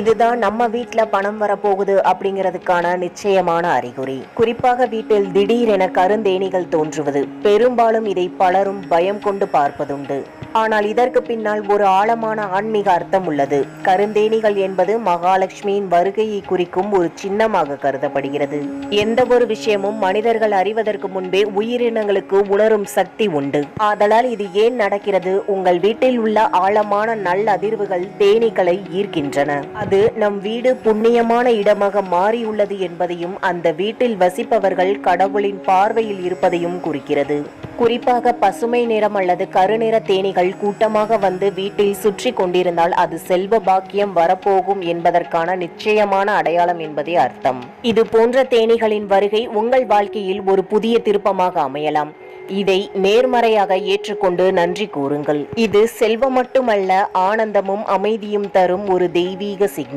இதுதான் நம்ம வீட்ல பணம் வரப்போகுது அப்படிங்கிறதுக்கான நிச்சயமான அறிகுறி. குறிப்பாக வீட்டில் திடீரென கருந்தேனிகள் தோன்றுவது, பெரும்பாலும் இதை பலரும் பயம் கொண்டு பார்ப்பதுண்டு. ஆனால் இதற்கு பின்னால் ஒரு ஆழமான ஆன்மீக அர்த்தம் உள்ளது. கருந்தேனிகள் என்பது மகாலட்சுமியின் வருகையை குறிக்கும் ஒரு சின்னமாக கருதப்படுகிறது. எந்த ஒரு விஷயமும் மனிதர்கள் அறிவதற்கு முன்பே உயிரினங்களுக்கு உணரும் சக்தி உண்டு. ஆதலால் இது ஏன் நடக்கிறது? உங்கள் வீட்டில் உள்ள ஆழமான நல்ல அதிர்வுகள் தேனீக்களை ஈர்க்கின்றன. அது நம் வீடு புண்ணியமான இடமாக மாறியுள்ளது என்பதையும் அந்த வீட்டில் வசிப்பவர்கள் கடவுளின் பார்வையில் இருப்பதையும் குறிக்கிறது. குறிப்பாக பசுமை நிறம் அல்லது கருநிற தேனீகள் கூட்டமாக வந்து வீட்டில் சுற்றி கொண்டிருந்தால் அது செல்வ பாக்கியம் வரப்போகும் என்பதற்கான நிச்சயமான அடையாளம் என்பதே அர்த்தம். இது போன்ற தேனீகளின் வருகை உங்கள் வாழ்க்கையில் ஒரு புதிய திருப்பமாக அமையலாம். இதை நேர்மறையாக ஏற்றுக்கொண்டு நன்றி கூறுங்கள். இது செல்வம் மட்டுமல்ல, ஆனந்தமும் அமைதியும் தரும் ஒரு தெய்வீக சிக்னல்.